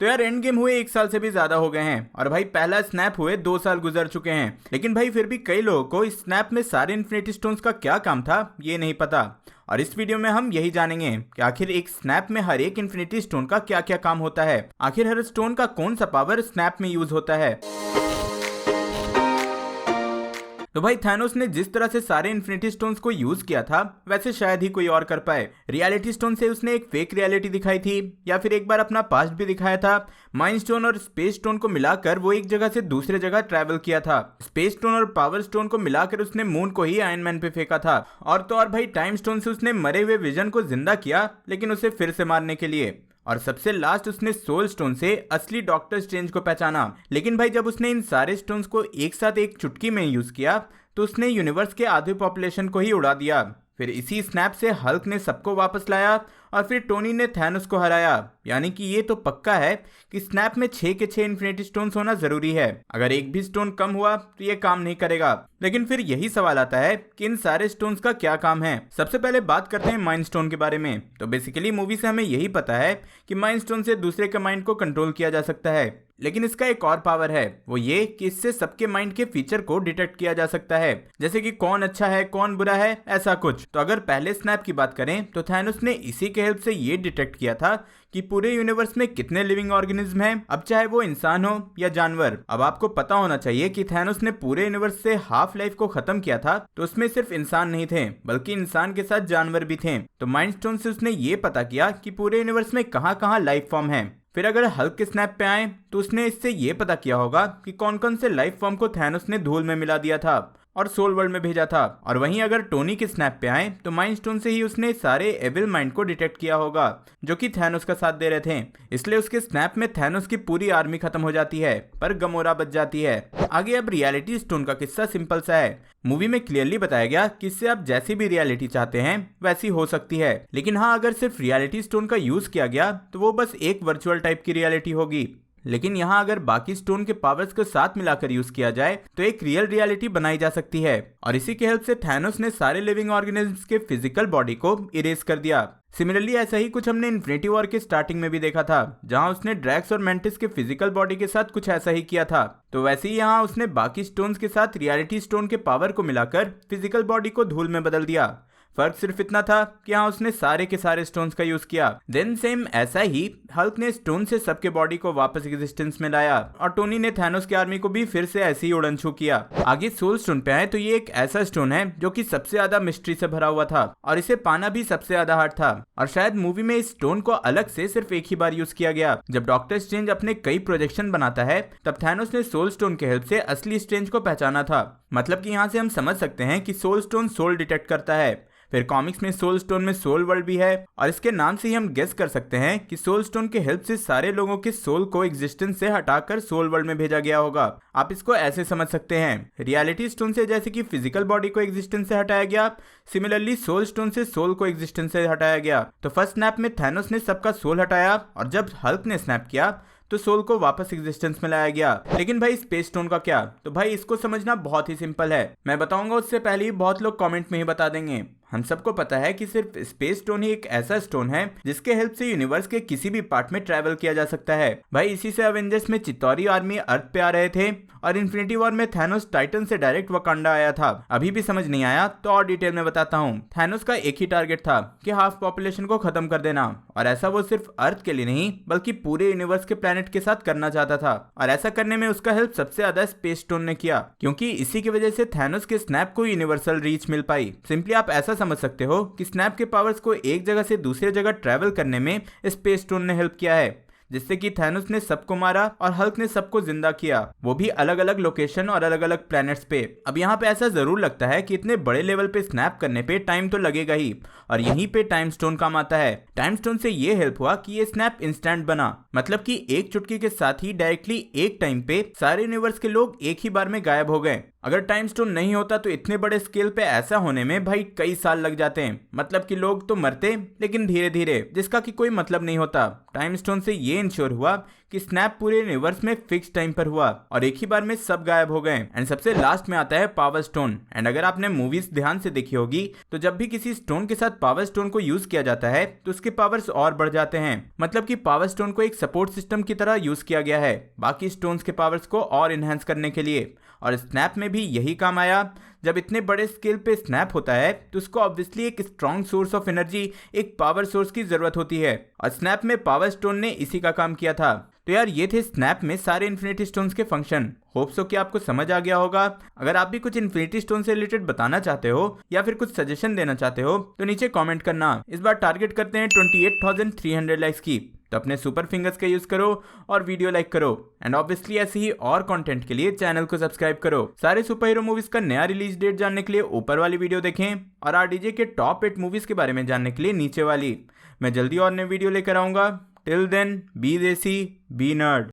तो यार end game हुए 1 साल से भी ज्यादा हो गए हैं और भाई पहला स्नैप हुए 2 साल गुजर चुके हैं, लेकिन भाई फिर भी कई लोगों को इस स्नैप में सारे इन्फिनिटी स्टोन्स का क्या काम था ये नहीं पता। और इस वीडियो में हम यही जानेंगे कि आखिर एक स्नैप में हर एक इन्फिनिटी स्टोन का क्या क्या काम होता है, आखिर हर स्टोन का कौन सा पावर स्नैप में यूज होता है। तो भाई थैनोस ने जिस तरह से सारे इन्फिनिटी स्टोन्स को यूज किया था वैसे शायद ही कोई और कर पाए। रियलिटी स्टोन से उसने एक फेक रियलिटी दिखाई थी या फिर एक बार अपना पास्ट भी दिखाया था। माइंड स्टोन और स्पेस स्टोन को मिलाकर वो एक जगह से दूसरे जगह ट्रैवल किया था। स्पेस स्टोन और पावर स्टोन को मिलाकर उसने मून को ही आयरन मैन पे फेंका था। और तो और भाई टाइम स्टोन से उसने मरे हुए विजन को जिंदा किया, लेकिन उसे फिर से मारने के लिए। और सबसे लास्ट उसने सोल स्टोन से असली डॉक्टर स्ट्रेंज को पहचाना। लेकिन भाई जब उसने इन सारे स्टोन्स को एक साथ एक चुटकी में यूज किया तो उसने यूनिवर्स के आधे पॉपुलेशन को ही उड़ा दिया। फिर इसी स्नैप से हल्क ने सबको वापस लाया और फिर टोनी ने थैनोस को हराया। यानी कि ये तो पक्का है कि स्नैप में 6 के 6 इन्फिनिटी स्टोन्स होना जरूरी है। अगर एक भी स्टोन कम हुआ तो ये काम नहीं करेगा। लेकिन फिर यही सवाल आता है कि इन सारे स्टोन्स का क्या काम है। सबसे पहले बात करते हैं माइंड स्टोन के बारे में। तो बेसिकली मूवी से हमें यही पता है कि माइंड स्टोन से दूसरे के माइंड को कंट्रोल किया जा सकता है, लेकिन इसका एक और पावर है, वो ये कि इससे सबके माइंड के फीचर को डिटेक्ट किया जा सकता है, जैसे कि कौन अच्छा है कौन बुरा है, ऐसा कुछ। तो अगर पहले स्नैप की बात करें तो थैनोस ने इसी के हेल्प से ये डिटेक्ट किया था कि पूरे यूनिवर्स में कितने लिविंग ऑर्गेनिज्म हैं, अब चाहे वो इंसान हो या जानवर। अब आपको पता होना चाहिए कि थैनोस ने पूरे यूनिवर्स से हाफ लाइफ को खत्म किया था, तो उसमें सिर्फ इंसान नहीं थे बल्कि इंसान के साथ जानवर भी थे। तो माइंड स्टोन से उसने ये पता किया कि पूरे यूनिवर्स में कहाँ कहाँ लाइफ फॉर्म है। फिर अगर हल्क के स्नैप पे आए तो उसने इससे ये पता किया होगा कि कौन कौन से लाइफ फॉर्म को थैनोस ने धूल में मिला दिया था और सोल वर्ल्ड में भेजा था। और वहीं अगर टोनी के स्नैप पे आए तो माइंड स्टोन से ही उसने सारे एविल माइंड को डिटेक्ट किया होगा जो कि थैनोस का साथ दे रहे थे। इसलिए उसके स्नैप में थैनोस की पूरी आर्मी खत्म हो जाती है पर गमोरा बच जाती है। आगे अब रियलिटी स्टोन का किस्सा सिंपल सा है। मूवी में क्लियरली बताया गया कि इससे आप जैसी भी रियलिटी चाहते हैं वैसी हो सकती है। लेकिन हाँ, अगर सिर्फ रियलिटी स्टोन का यूज किया गया तो वो बस एक वर्चुअल टाइप की रियलिटी होगी। लेकिन यहाँ अगर बाकी स्टोन के पावर्स को साथ मिलाकर यूज किया जाए तो एक रियल रियलिटी बनाई जा सकती है। और इसी के हेल्प से थैनोस ने सारे लिविंग ऑर्गेनिज्म्स के फिजिकल बॉडी को इरेज कर दिया। सिमिलरली ऐसा ही कुछ हमने इन्फिनिटी वॉर के स्टार्टिंग में भी देखा था, जहां उसने ड्रैक्स और मेंटिस के फिजिकल बॉडी के साथ कुछ ऐसा ही किया था। तो वैसे ही यहाँ उसने बाकी स्टोन्स के साथ रियलिटी स्टोन के पावर को मिलाकर फिजिकल बॉडी को धूल में बदल दिया। फर्क सिर्फ इतना था कि यहाँ उसने सारे के सारे स्टोन्स का यूज किया। देन सेम ऐसा ही हल्क ने स्टोन से सबके बॉडी को वापस एग्जिस्टेंस में लाया और टोनी ने थैनोस की आर्मी को भी फिर से ऐसे ही उड़न छू किया। आगे सोल स्टोन पे आए तो ये एक ऐसा स्टोन है जो कि सबसे ज्यादा मिस्ट्री से भरा हुआ था और इसे पाना भी सबसे ज्यादा हार्ड था। और शायद मूवी में इस स्टोन को अलग से सिर्फ एक ही बार यूज किया गया। जब डॉक्टर स्ट्रेंज अपने कई प्रोजेक्शन बनाता है तब थैनोस ने सोल स्टोन के हेल्प से असली स्ट्रेंज को पहचाना था। मतलब कि यहाँ से हम समझ सकते हैं कि सोल स्टोन सोल डिटेक्ट करता है। फिर कॉमिक्स में सोल स्टोन में सोल वर्ल्ड भी है और इसके नाम से ही हम गेस कर सकते हैं कि सोल स्टोन के हेल्प से सारे लोगों के सोल को एग्जिस्टेंस से हटाकर सोल वर्ल्ड में भेजा गया होगा। आप इसको ऐसे समझ सकते हैं, रियलिटी स्टोन से जैसे कि फिजिकल बॉडी को एग्जिस्टेंस से हटाया गया, सिमिलरली सोल स्टोन से सोल को एग्जिस्टेंस से हटाया गया। तो फर्स्ट स्नैप में थैनोस ने सबका सोल हटाया और जब हल्क ने स्नैप किया तो सोल को वापस एग्जिस्टेंस में लाया गया। लेकिन भाई स्पेस स्टोन का क्या? तो भाई इसको समझना बहुत ही सिंपल है, मैं बताऊंगा उससे पहले ही बहुत लोग कमेंट में ही बता देंगे। हम सबको पता है कि सिर्फ स्पेस स्टोन ही एक ऐसा स्टोन है जिसके हेल्प से यूनिवर्स के किसी भी पार्ट में ट्रैवल किया जा सकता है। भाई इसी से एवेंजर्स में चित्तौरी आर्मी अर्थ पे आ रहे थे और इन्फिनिटी वॉर में थैनोस टाइटन से डायरेक्ट वकांडा आया था। अभी भी समझ नहीं आया तो और डिटेल में बताता हूँ। थैनोस का एक ही टारगेट था कि हाफ पॉपुलेशन को खत्म कर देना, और ऐसा वो सिर्फ अर्थ के लिए नहीं बल्कि पूरे यूनिवर्स के प्लेनेट के साथ करना चाहता था। और ऐसा करने में उसका हेल्प सबसे ज्यादा स्पेस स्टोन ने किया, क्योंकि इसी की वजह से थैनोस के स्नैप को यूनिवर्सल रीच मिल पाई। सिंपली आप ऐसा समझ सकते हो कि स्नैप के पावर्स को एक जगह से दूसरी जगह ट्रैवल करने में स्पेस स्टोन ने हेल्प किया है, जिससे कि थैनोस ने सबको मारा और हल्क ने सबको जिंदा किया, वो भी अलग अलग लोकेशन और अलग अलग प्लैनेट्स पे। अब यहाँ पे ऐसा जरूर लगता है कि इतने बड़े लेवल पे स्नैप करने पे टाइम तो लगेगा ही, और यहीं पे टाइम स्टोन काम आता है। टाइम स्टोन से ये हेल्प हुआ कि ये स्नैप इंस्टेंट बना, मतलब कि एक चुटकी के साथ ही डायरेक्टली एक टाइम पे सारे यूनिवर्स के लोग एक ही बार में गायब हो गए। अगर टाइम स्टोन नहीं होता तो इतने बड़े स्केल पे ऐसा होने में भाई कई साल लग जाते हैं, मतलब कि लोग तो मरते लेकिन धीरे धीरे, जिसका कि कोई मतलब नहीं होता। टाइम स्टोन से ये ये इंश्योर हुआ कि स्नैप पूरे यूनिवर्स में फिक्स टाइम पर हुआ और एक ही बार में सब गायब हो गए। एंड सबसे लास्ट में आता है पावर स्टोन। एंड अगर आपने मूवीज ध्यान से देखी होगी तो जब भी किसी स्टोन के साथ पावर स्टोन को यूज किया जाता है तो उसके पावर्स और बढ़ जाते हैं। मतलब कि पावर स्टोन को एक सपोर्ट सिस्टम की तरह यूज किया गया है बाकी स्टोन्स के पावर्स को और इनहेंस करने के लिए। और स्नैप में भी यही काम आया। जब इतने बड़े स्केल पे स्नैप होता है तो उसको ऑब्वियसली एक स्ट्रॉन्ग सोर्स ऑफ एनर्जी, एक पावर सोर्स की जरूरत होती है और स्नैप में पावर स्टोन ने इसी का काम किया था। तो यार ये थे स्नैप में सारे इन्फिनिटी स्टोन्स के फंक्शन। होप सो कि आपको समझ आ गया होगा। अगर आप भी कुछ इन्फिनिटी स्टोन से रिलेटेड बताना चाहते हो या फिर कुछ सजेशन देना चाहते हो तो नीचे कमेंट करना। इस बार टारगेट करते हैं 28,300 लाइक्स की, तो अपने सुपर फिंगर्स का यूज करो और वीडियो लाइक करो। एंड ऑब्वियसली ऐसे ही और कंटेंट के लिए चैनल को सब्सक्राइब करो। सारे सुपर हीरो मूवीज का नया रिलीज डेट जानने के लिए ऊपर वाली वीडियो देखें और आरडीजे के टॉप 8 मूवीज के बारे में जानने के लिए नीचे वाली। मैं जल्दी और नई वीडियो लेकर आऊंगा। टिल देन बी देसी बी नर्ड।